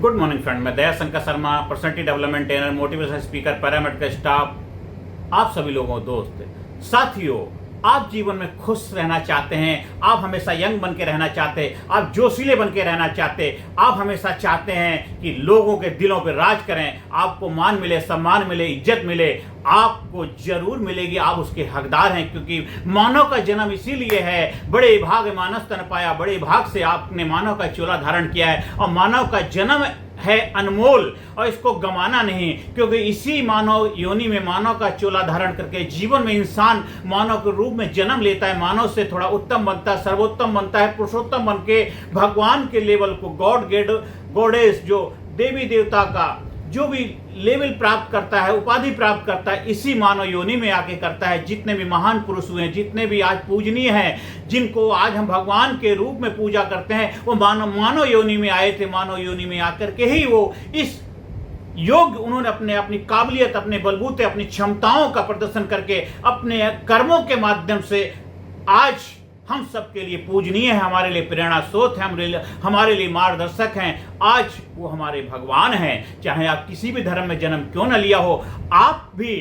Good morning friend, मैं Daya Shankar Sharma, personality development trainer, motivation speaker, paramedical staff, आप सभी लोगों दोस्त साथियों, आप जीवन में खुश रहना चाहते हैं, आप हमेशा यंग बन के रहना चाहते हैं, आप जोशीले बन के रहना चाहते हैं, आप हमेशा चाहते हैं कि लोगों के दिलों पर राज करें, आपको मान मिले, सम्मान मिले, इज्जत मिले, आपको जरूर मिलेगी, आप उसके हकदार हैं। क्योंकि मानव का जन्म इसीलिए है, बड़े भाग मानस तन पाया, बड़े भाग से आपने मानव का चोला धारण किया है और मानव का जन्म है अनमोल और इसको गंवाना नहीं। क्योंकि इसी मानव योनि में मानव का चोला धारण करके जीवन में इंसान मानव के रूप में जन्म लेता है, मानव से थोड़ा उत्तम बनता है, सर्वोत्तम बनता है, पुरुषोत्तम बन के भगवान के लेवल को, गॉडेस जो देवी देवता का जो भी लेवल प्राप्त करता है, उपाधि प्राप्त करता है, इसी मानव योनि में आके करता है। जितने भी महान पुरुष हुए, जितने भी आज पूजनीय हैं, जिनको आज हम भगवान के रूप में पूजा करते हैं, वो मानव योनि में आए थे। मानव योनि में आकर के ही वो इस योग उन्होंने अपनी काबिलियत, अपने बलबूते, अपनी क्षमताओं का प्रदर्शन करके अपने कर्मों के माध्यम से आज हम सबके लिए पूजनीय है, हमारे लिए प्रेरणा स्रोत है, हमारे लिए मार्गदर्शक हैं। आज वो हमारे भगवान हैं। चाहे आप किसी भी धर्म में जन्म क्यों न लिया हो, आप भी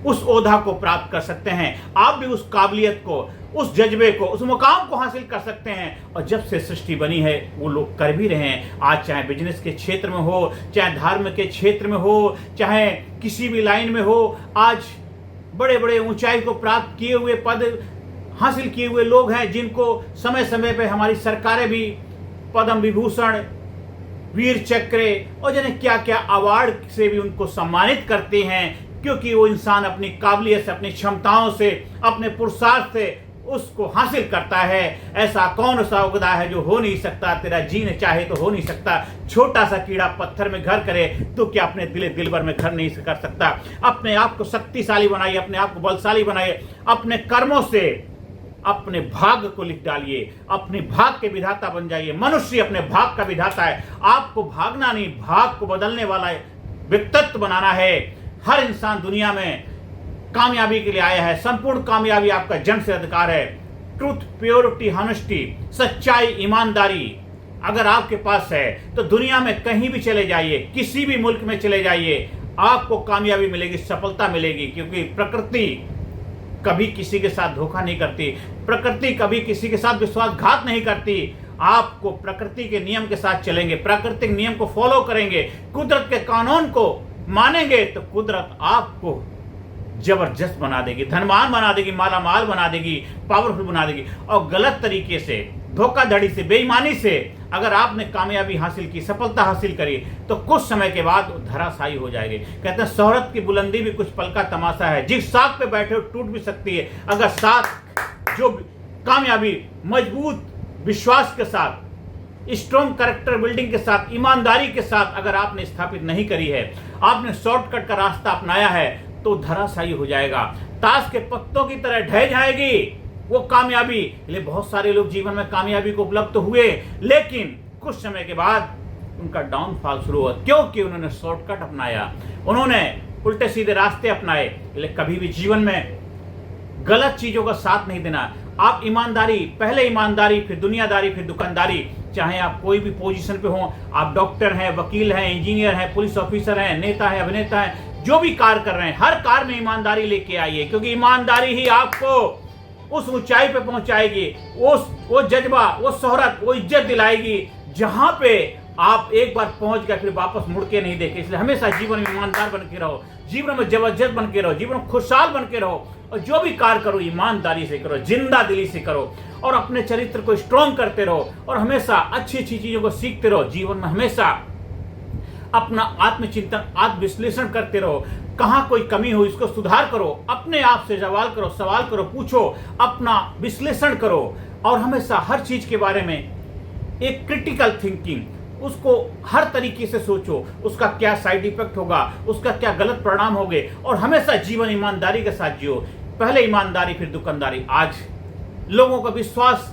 उस ओधा को प्राप्त कर सकते हैं, आप भी उस काबिलियत को, उस जज्बे को, उस मुकाम को हासिल कर सकते हैं। और जब से सृष्टि बनी है वो लोग कर भी रहे हैं। आज चाहे बिजनेस के क्षेत्र में हो, चाहे धर्म के क्षेत्र में हो, चाहे किसी भी लाइन में हो, आज बड़े बड़े ऊंचाई को प्राप्त किए हुए, पद हासिल किए हुए लोग हैं, जिनको समय समय पे हमारी सरकारें भी पद्म विभूषण, वीर चक्र और जाने क्या क्या अवार्ड से भी उनको सम्मानित करते हैं। क्योंकि वो इंसान अपनी काबिलियत से, अपनी क्षमताओं से, अपने पुरुषार्थ से उसको हासिल करता है। ऐसा कौन सा उगदा है जो हो नहीं सकता, तेरा जीन चाहे तो हो नहीं सकता। छोटा सा कीड़ा पत्थर में घर करे तो क्या अपने दिल भर में घर नहीं कर सकता। अपने आप को शक्तिशाली बनाइए, अपने आप को बलशाली बनाइए, अपने कर्मों से अपने भाग्य को लिख डालिए, अपने भाग के विधाता बन जाइए। मनुष्य अपने भाग का विधाता है। आपको भागना नहीं, भाग को बदलने वाला व्यक्तित्व बनाना है। हर इंसान दुनिया में कामयाबी के लिए आया है। संपूर्ण कामयाबी आपका जन्म से अधिकार है। ट्रूथ, प्योरिटी, हॉनेस्टी, सच्चाई, ईमानदारी अगर आपके पास है तो दुनिया में कहीं भी चले जाइए, किसी भी मुल्क में चले जाइए, आपको कामयाबी मिलेगी, सफलता मिलेगी। क्योंकि प्रकृति कभी किसी के साथ धोखा नहीं करती, प्रकृति कभी किसी के साथ विश्वासघात नहीं करती। आपको प्रकृति के नियम के साथ चलेंगे, प्राकृतिक नियम को फॉलो करेंगे, कुदरत के कानून को मानेंगे तो कुदरत आपको जबरदस्त बना देगी, धनवान बना देगी, मालामाल बना देगी, पावरफुल बना देगी। और गलत तरीके से, धोखाधड़ी से, बेईमानी से अगर आपने कामयाबी हासिल की, सफलता हासिल करी, तो कुछ समय के बाद धराशायी हो जाएगी। कहते हैं शोहरत की बुलंदी भी कुछ पल का तमाशा है, जिस साख पे बैठे हो टूट भी सकती है। अगर साथ जो कामयाबी मजबूत विश्वास के साथ, स्ट्रॉन्ग कैरेक्टर बिल्डिंग के साथ, ईमानदारी के साथ अगर आपने स्थापित नहीं करी है, आपने शॉर्टकट का रास्ता अपनाया है, तो धराशायी हो जाएगा, ताश के पत्तों की तरह ढह जाएगी वो कामयाबी। इसलिए बहुत सारे लोग जीवन में कामयाबी को उपलब्ध तो हुए, लेकिन कुछ समय के बाद उनका डाउनफॉल शुरू हुआ। क्योंकि उन्होंने शॉर्टकट अपनाया, उन्होंने उल्टे सीधे रास्ते अपनाए। इसलिए कभी भी जीवन में गलत चीजों का साथ नहीं देना। आप ईमानदारी, पहले ईमानदारी, फिर दुनियादारी, फिर दुकानदारी। चाहे आप कोई भी पोजीशन पे हो, आप डॉक्टर हैं, वकील हैं, इंजीनियर हैं, पुलिस ऑफिसर हैं, नेता हैं, अभिनेता हैं, जो भी कार्य कर रहे हैं, हर कार्य में ईमानदारी लेके आइए। क्योंकि ईमानदारी ही आपको उस ऊंचाई पे पहुंचाएगी, वो जज्बा, वो शोहरत, वो इज्जत दिलाएगी, जहां पे आप एक बार पहुंच गए फिर वापस मुड़ के नहीं देखे। इसलिए हमेशा जीवन में ईमानदार बन के रहो, जीवन में जबरदस्त बन के रहो, जीवन में खुशहाल बन के रहो। और जो भी कार्य करो ईमानदारी से करो, जिंदा दिली से करो, और अपने चरित्र को स्ट्रॉन्ग करते रहो, और हमेशा अच्छी अच्छी चीजों को सीखते रहो। जीवन में हमेशा अपना आत्मचिंतन, आत्मविश्लेषण करते रहो। कहाँ कोई कमी हो इसको सुधार करो, अपने आप से सवाल करो, पूछो, अपना विश्लेषण करो। और हमेशा हर चीज के बारे में एक क्रिटिकल थिंकिंग, उसको हर तरीके से सोचो, उसका क्या साइड इफेक्ट होगा, उसका क्या गलत परिणाम होंगे। और हमेशा जीवन ईमानदारी के साथ जियो। पहले ईमानदारी, फिर दुकानदारी। आज लोगों का विश्वास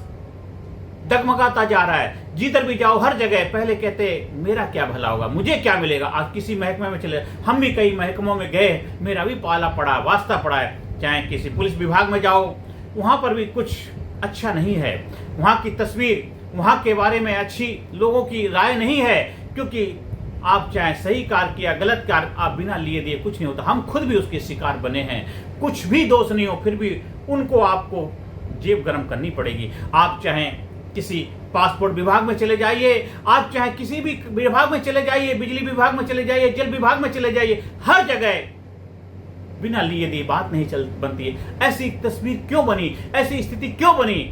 डगमगाता जा रहा है। जिधर भी जाओ हर जगह पहले कहते मेरा क्या भला होगा, मुझे क्या मिलेगा। आज किसी महकमे में चले, हम भी कई महकमों में गए, मेरा भी पाला पड़ा, वास्ता पड़ा है। चाहे किसी पुलिस विभाग में जाओ, वहाँ पर भी कुछ अच्छा नहीं है। वहाँ की तस्वीर, वहाँ के बारे में अच्छी लोगों की राय नहीं है। क्योंकि आप चाहे सही कार्य किया गलत कार्य, आप बिना लिए दिए कुछ नहीं होता। हम खुद भी उसके शिकार बने हैं। कुछ भी दोष नहीं हो फिर भी उनको आपको जेब गरम करनी पड़ेगी। आप चाहे किसी पासपोर्ट विभाग में चले जाइए, आप चाहे किसी भी विभाग में चले जाइए, बिजली विभाग में चले जाइए, जल विभाग में चले जाइए, हर जगह बिना लिए दिए बात नहीं चल बनती है। ऐसी तस्वीर क्यों बनी, ऐसी स्थिति क्यों बनी,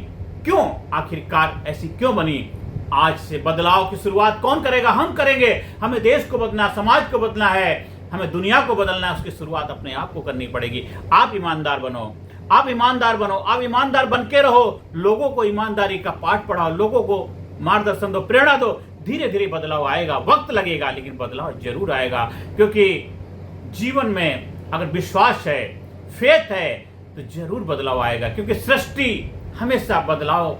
क्यों आखिरकार ऐसी क्यों बनी? आज से बदलाव की शुरुआत कौन करेगा? हम करेंगे। हमें देश को बदलना, समाज को बदलना है, हमें दुनिया को बदलना है। उसकी शुरुआत अपने आप को करनी पड़ेगी। आप ईमानदार बनो, आप ईमानदार बनो, आप ईमानदार बन के रहो। लोगों को ईमानदारी का पाठ पढ़ाओ, लोगों को मार्गदर्शन दो, प्रेरणा दो। धीरे धीरे बदलाव आएगा, वक्त लगेगा लेकिन बदलाव जरूर आएगा। क्योंकि जीवन में अगर विश्वास है, फेथ है, तो जरूर बदलाव आएगा। क्योंकि सृष्टि हमेशा बदलाव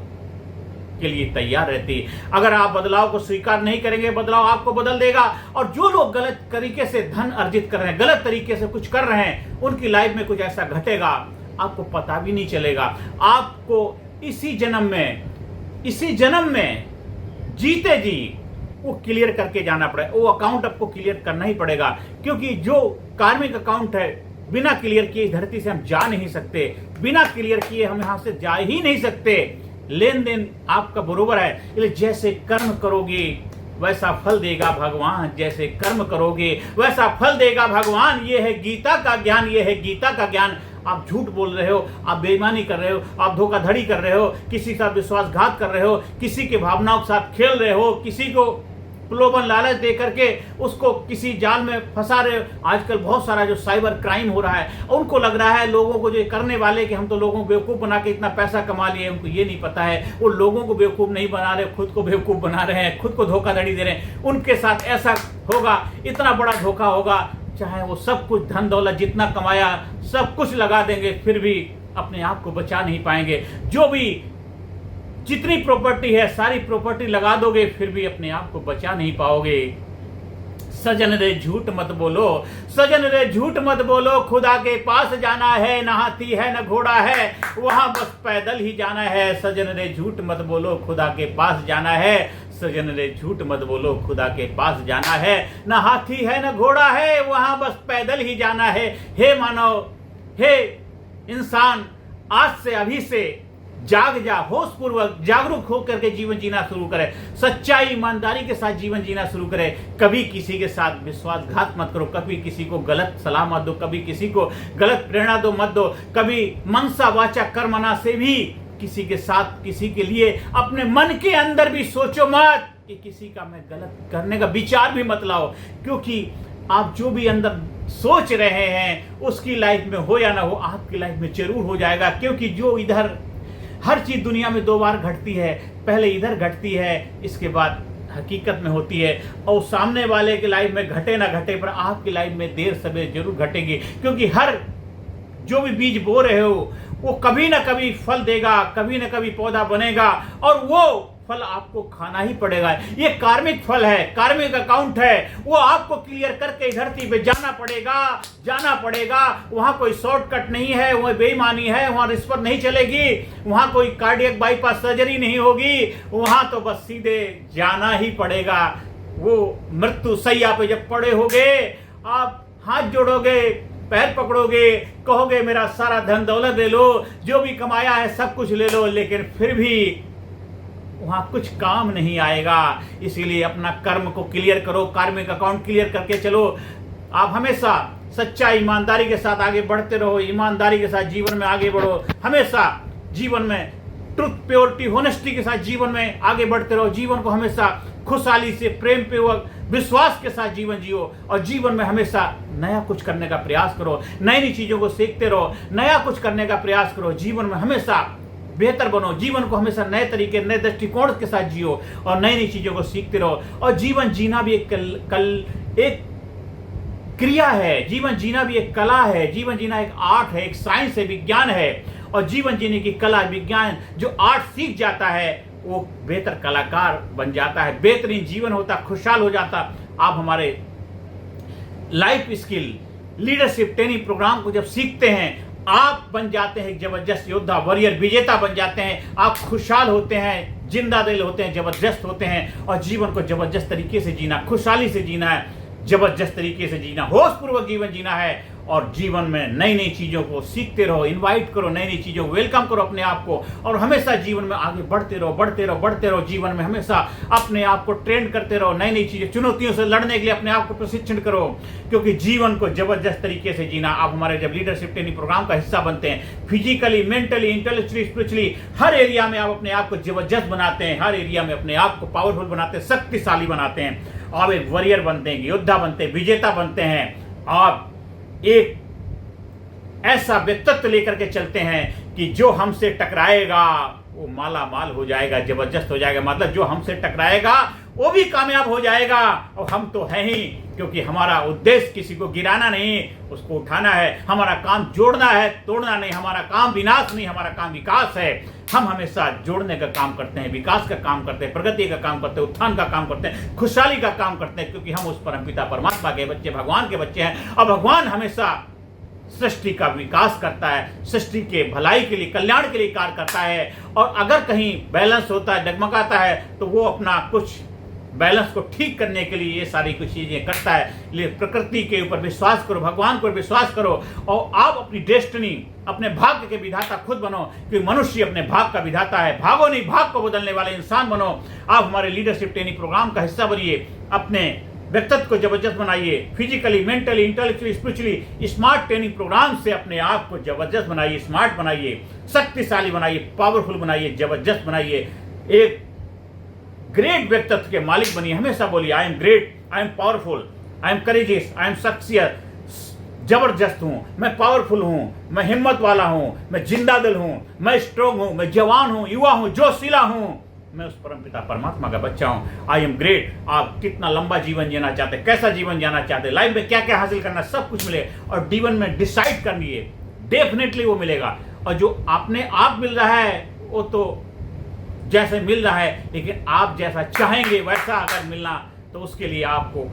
के लिए तैयार रहती है। अगर आप बदलाव को स्वीकार नहीं करेंगे, बदलाव आपको बदल देगा। और जो लोग गलत तरीके से धन अर्जित कर रहे हैं, गलत तरीके से कुछ कर रहे हैं, उनकी लाइफ में कुछ ऐसा घटेगा आपको पता भी नहीं चलेगा। आपको इसी जन्म में जीते जी वो क्लियर करके जाना पड़ेगा। वो अकाउंट आपको क्लियर करना ही पड़ेगा। क्योंकि जो कार्मिक अकाउंट है, बिना क्लियर किए धरती से हम जा नहीं सकते, बिना क्लियर किए हम यहां से जा ही नहीं सकते। लेन देन आपका बरोबर है। इसलिए जैसे कर्म करोगे वैसा फल देगा भगवान, जैसे कर्म करोगे वैसा फल देगा भगवान। ये है गीता का ज्ञान, ये है गीता का ज्ञान। आप झूठ बोल रहे हो, आप बेईमानी कर रहे हो, आप धोखाधड़ी कर रहे हो, किसी का विश्वासघात कर रहे हो, किसी के भावनाओं के साथ खेल रहे हो, किसी को प्रलोभन लालच दे करके उसको किसी जाल में फंसा रहे हो। आजकल बहुत सारा जो साइबर क्राइम हो रहा है, उनको लग रहा है लोगों को, जो करने वाले, कि हम तो लोगों को बेवकूफ़ बना के इतना पैसा कमा लिए। उनको ये नहीं पता है वो लोगों को बेवकूफ़ नहीं बना रहे, खुद को बेवकूफ़ बना रहे हैं, खुद को धोखाधड़ी दे रहे हैं। उनके साथ ऐसा होगा, इतना बड़ा धोखा होगा, चाहे वो सब कुछ धन दौलत जितना कमाया सब कुछ लगा देंगे, फिर भी अपने आप को बचा नहीं पाएंगे। जो भी जितनी प्रॉपर्टी है सारी प्रॉपर्टी लगा दोगे, फिर भी अपने आप को बचा नहीं पाओगे। सजन रे झूठ मत बोलो, सजन रे झूठ मत बोलो, खुदा के पास जाना है, न हाथी है न घोड़ा है, वहां बस पैदल ही जाना है। सजन रे झूठ मत बोलो, खुदा के पास जाना है, सजन रे झूठ मत बोलो, खुदा के पास जाना है, न हाथी है न घोड़ा है, वहां बस पैदल ही जाना है। हे मानव, हे इंसान, आज से अभी से जाग जा, होश पूर्वक जागरूक होकर के जीवन जीना शुरू करे, सच्चाई ईमानदारी के साथ जीवन जीना शुरू करे। कभी किसी के साथ विश्वासघात मत करो, कभी किसी को गलत सलाह मत दो, कभी किसी को गलत प्रेरणा दो मत दो, कभी मनसा वाचा कर्मणा से भी किसी के साथ, किसी के लिए अपने मन के अंदर भी सोचो मत कि किसी का मैं गलत करने का विचार भी मत लाओ। क्योंकि आप जो भी अंदर सोच रहे हैं उसकी लाइफ में हो या ना हो, आपकी लाइफ में जरूर हो जाएगा। क्योंकि जो इधर हर चीज दुनिया में दो बार घटती है, पहले इधर घटती है, इसके बाद हकीकत में होती है। और सामने वाले की लाइफ में घटे ना घटे, पर आपकी लाइफ में देर सवेर जरूर घटेगी। क्योंकि हर जो भी बीज बो रहे हो वो कभी ना कभी फल देगा, कभी ना कभी पौधा बनेगा, और वो फल आपको खाना ही पड़ेगा। ये कार्मिक फल है, कार्मिक अकाउंट है, वो आपको क्लियर करके धरती पे जाना पड़ेगा। वहां कोई शॉर्टकट नहीं है, वहां बेईमानी है, वहां रिश्वत नहीं चलेगी, वहां कोई कार्डियक बाईपास सर्जरी नहीं होगी, वहां तो बस सीधे जाना ही पड़ेगा। वो मृत्यु सैया पे जब पड़े होगे, आप हाथ जोड़ोगे, पैर पकड़ोगे, कहोगे मेरा सारा धन दौलत ले लो, जो भी कमाया है सब कुछ ले लो, लेकिन फिर भी वहां कुछ काम नहीं आएगा। इसीलिए अपना कर्म को क्लियर करो, कार्मिक अकाउंट क्लियर करके चलो। आप हमेशा सच्चाई ईमानदारी के साथ आगे बढ़ते रहो, ईमानदारी के साथ जीवन में आगे बढ़ो। हमेशा जीवन में ट्रुथ, प्योरिटी, होनेस्टी के साथ जीवन में आगे बढ़ते रहो। जीवन को हमेशा खुशहाली से, प्रेम पूर्वक, विश्वास के साथ जीवन जियो, और जीवन में हमेशा नया कुछ करने का प्रयास करो, नई नई चीजों को सीखते रहो, नया कुछ करने का प्रयास करो। जीवन में हमेशा बेहतर बनो, जीवन को हमेशा नए तरीके, नए दृष्टिकोण के साथ जियो, और नई नई चीजों को सीखते रहो। और जीवन जीना भी एक क्रिया है, जीवन जीना भी एक कला है, जीवन जीना एक आर्ट है, एक साइंस है, विज्ञान है। और जीवन जीने की कला, विज्ञान, जो आर्ट सीख जाता है वो बेहतर कलाकार बन जाता है, बेहतरीन जीवन होता, खुशहाल हो जाता। आप हमारे life skill leadership training program को जब सीखते हैं, आप बन जाते हैं एक जबरदस्त योद्धा, वॉरियर, विजेता बन जाते हैं। आप खुशहाल होते हैं, जिंदा दिल होते हैं, जबरदस्त होते हैं, और जीवन को जबरदस्त तरीके से जीना, खुशहाली से जीना है, जबरदस्त तरीके से जीना, होशपूर्वक जीवन जीना है। और जीवन में नई नई चीज़ों को सीखते रहो, इनवाइट करो, नई नई चीज़ों को वेलकम करो अपने आप को, और हमेशा जीवन में आगे बढ़ते रहो, बढ़ते रहो, बढ़ते रहो। जीवन में हमेशा अपने आप को ट्रेंड करते रहो, नई नई चीज़ें, चुनौतियों से लड़ने के लिए अपने आप को प्रशिक्षण करो, क्योंकि जीवन को जबरदस्त तरीके से जीना। आप हमारे जब लीडरशिप ट्रेनिंग प्रोग्राम का हिस्सा बनते हैं, फिजिकली, मेंटली, इंटेलेक्चुअली, स्पिरिचुअली, हर एरिया में आप अपने आप को जबरदस्त बनाते हैं, हर एरिया में अपने आप को पावरफुल बनाते हैं, शक्तिशाली बनाते हैं। आप एक वॉरियर बनते हैं, योद्धा बनते हैं, विजेता बनते हैं। आप एक ऐसा व्यक्तित्व लेकर के चलते हैं कि जो हमसे टकराएगा वो माला माल हो जाएगा, जबरदस्त हो जाएगा। मतलब जो हमसे टकराएगा वो भी कामयाब हो जाएगा। और हम तो हैं ही, क्योंकि हमारा उद्देश्य किसी को गिराना नहीं, उसको उठाना है। हमारा काम जोड़ना है, तोड़ना नहीं। हमारा काम विनाश नहीं, हमारा काम विकास है। हम हमेशा जोड़ने का काम करते हैं, विकास का काम करते हैं, प्रगति का काम करते हैं, उत्थान का काम करते हैं, खुशहाली का काम करते हैं, क्योंकि हम उस परमपिता परमात्मा के बच्चे, भगवान के बच्चे हैं। और भगवान हमेशा सृष्टि का विकास करता है, सृष्टि के भलाई के लिए, कल्याण के लिए कार्य करता है। और अगर कहीं बैलेंस होता है, डगमगाता है, तो वो अपना कुछ बैलेंस को ठीक करने के लिए ये सारी कुछ चीजें करता है। इसलिए प्रकृति के ऊपर विश्वास करो, भगवान पर विश्वास करो, और आप अपनी डेस्टिनी, अपने भाग्य के विधाता खुद बनो, क्योंकि मनुष्य अपने भाग्य का विधाता है। भागो नहीं, भाग्य को बदलने वाले इंसान बनो। आप हमारे लीडरशिप ट्रेनिंग प्रोग्राम का हिस्सा बनिए, अपने व्यक्तित्व को जबरदस्त बनाइए, physically, mentally, intellectually, spiritually. Smart training program से अपने आप को जबरदस्त बनाइए, स्मार्ट बनाइए, शक्तिशाली बनाइए, पावरफुल बनाइए, जबरदस्त बनाइए। एक ग्रेट व्यक्तित्व के मालिक बनिए। हमेशा बोलिए, I am great, I am powerful, I am courageous, I am success, जबरदस्त हूं, मैं पावरफुल हूं, मैं हिम्मत वाला हूं, मैं जिंदा दिल हूं, मैं स्ट्रोंग हूं, मैं जवान हूं, युवा हूं, जोशीला हूं, मैं उस परमपिता परमात्मा का बच्चा हूं। I am great. आप कितना लंबा जीवन जीना चाहते हैं, कैसा जीवन जीना चाहते हैं, लाइफ में क्या क्या हासिल करना, सब कुछ मिले। और जीवन में डिसाइड करनिए, डेफिनेटली वो मिलेगा। और जो आपने आप मिल रहा है वो तो जैसे मिल रहा है, लेकिन आप जैसा चाहेंगे वैसा अगर मिलना, तो उसके लिए आपको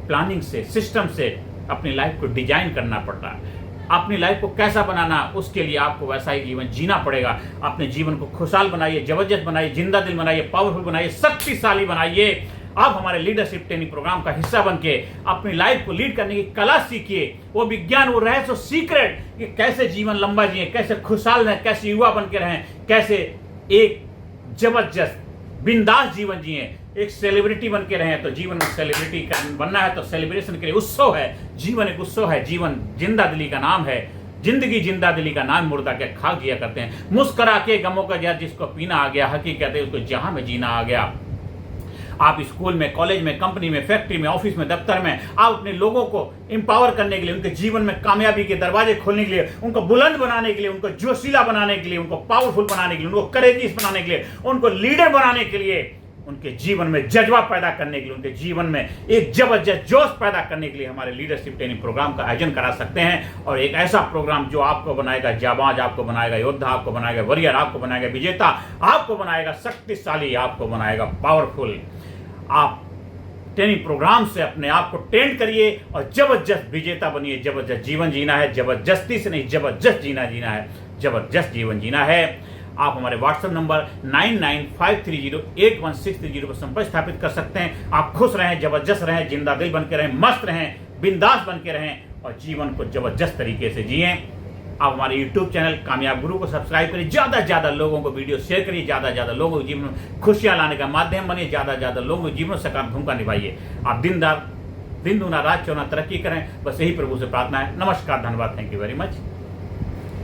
प्लानिंग से, सिस्टम से अपनी लाइफ को डिजाइन करना पड़ता है। अपनी लाइफ को कैसा बनाना, उसके लिए आपको वैसा ही जीवन जीना पड़ेगा। अपने जीवन को खुशहाल बनाइए, जबरदस्त बनाइए, जिंदा दिल बनाइए, पावरफुल बनाइए, शक्तिशाली बनाइए। आप हमारे लीडरशिप ट्रेनिंग प्रोग्राम का हिस्सा बनके अपनी लाइफ को लीड करने की कला सीखिए। वो विज्ञान, वो रहस्य, वो सीक्रेट कि कैसे जीवन लंबा जिए, कैसे खुशहाल रहें, कैसे युवा बन के रहें, कैसे एक जबरदस्त बिंदास जीवन जिए, एक सेलिब्रिटी बन के रहें। तो जीवन में सेलिब्रिटी बनना है तो सेलिब्रेशन के लिए उत्सव है। जीवन एक उत्सव है, जीवन जिंदा दिली का नाम है। जिंदगी जिंदा दिली का नाम, मुर्दा के खाक जिया करते हैं। मुस्करा के गमों का जहर जिसको पीना आ गया, हकीकत है उसको जहां में जीना आ गया। आप स्कूल में, कॉलेज में, कंपनी में, फैक्ट्री में, ऑफिस में, दफ्तर में, आप अपने लोगों को एम्पावर करने के लिए, उनके जीवन में कामयाबी के दरवाजे खोलने के लिए, उनको बुलंद बनाने के लिए, उनको जोशीला बनाने के लिए, उनको पावरफुल बनाने के लिए, उनको करेजियस बनाने के लिए, उनको लीडर बनाने के लिए, उनके जीवन में जज्बा पैदा करने के लिए, उनके जीवन में एक जबरदस्त जोश पैदा करने के लिए हमारे लीडरशिप ट्रेनिंग प्रोग्राम का आयोजन करा सकते हैं। और एक ऐसा प्रोग्राम जो आपको बनाएगा जाबाज, आपको बनाएगा योद्धा, आपको बनाएगा वॉरियर, आपको बनाएगा विजेता, आपको बनाएगा शक्तिशाली, आपको बनाएगा पावरफुल। आप ट्रेनिंग प्रोग्राम से अपने आप को ट्रेंड करिए और जबरदस्त विजेता बनिए। जबरदस्त जीवन जीना है, जबरदस्ती से नहीं, जबरदस्त जीना है, जबरदस्त जीवन जीना है। आप हमारे व्हाट्सएप नंबर 9953081630 पर संपर्क स्थापित कर सकते हैं। आप खुश रहें, जबरदस्त रहें, जिंदा दिल बन के रहें, मस्त रहें, बिंदास बन के रहें और जीवन को जबरदस्त तरीके से जिएं। आप हमारे YouTube चैनल कामयाब गुरु को सब्सक्राइब करिए, ज़्यादा से ज़्यादा लोगों को वीडियो शेयर करिए, ज़्यादा से ज़्यादा लोगों के जीवन में खुशियाँ लाने का माध्यम बनिए, ज़्यादा से ज़्यादा लोगों के जीवन में सकारात्मक भूमिका निभाइए। आप दिन दूना रात चौना तरक्की करें, बस यही प्रभु से प्रार्थना है। नमस्कार, धन्यवाद, थैंक यू वेरी मच।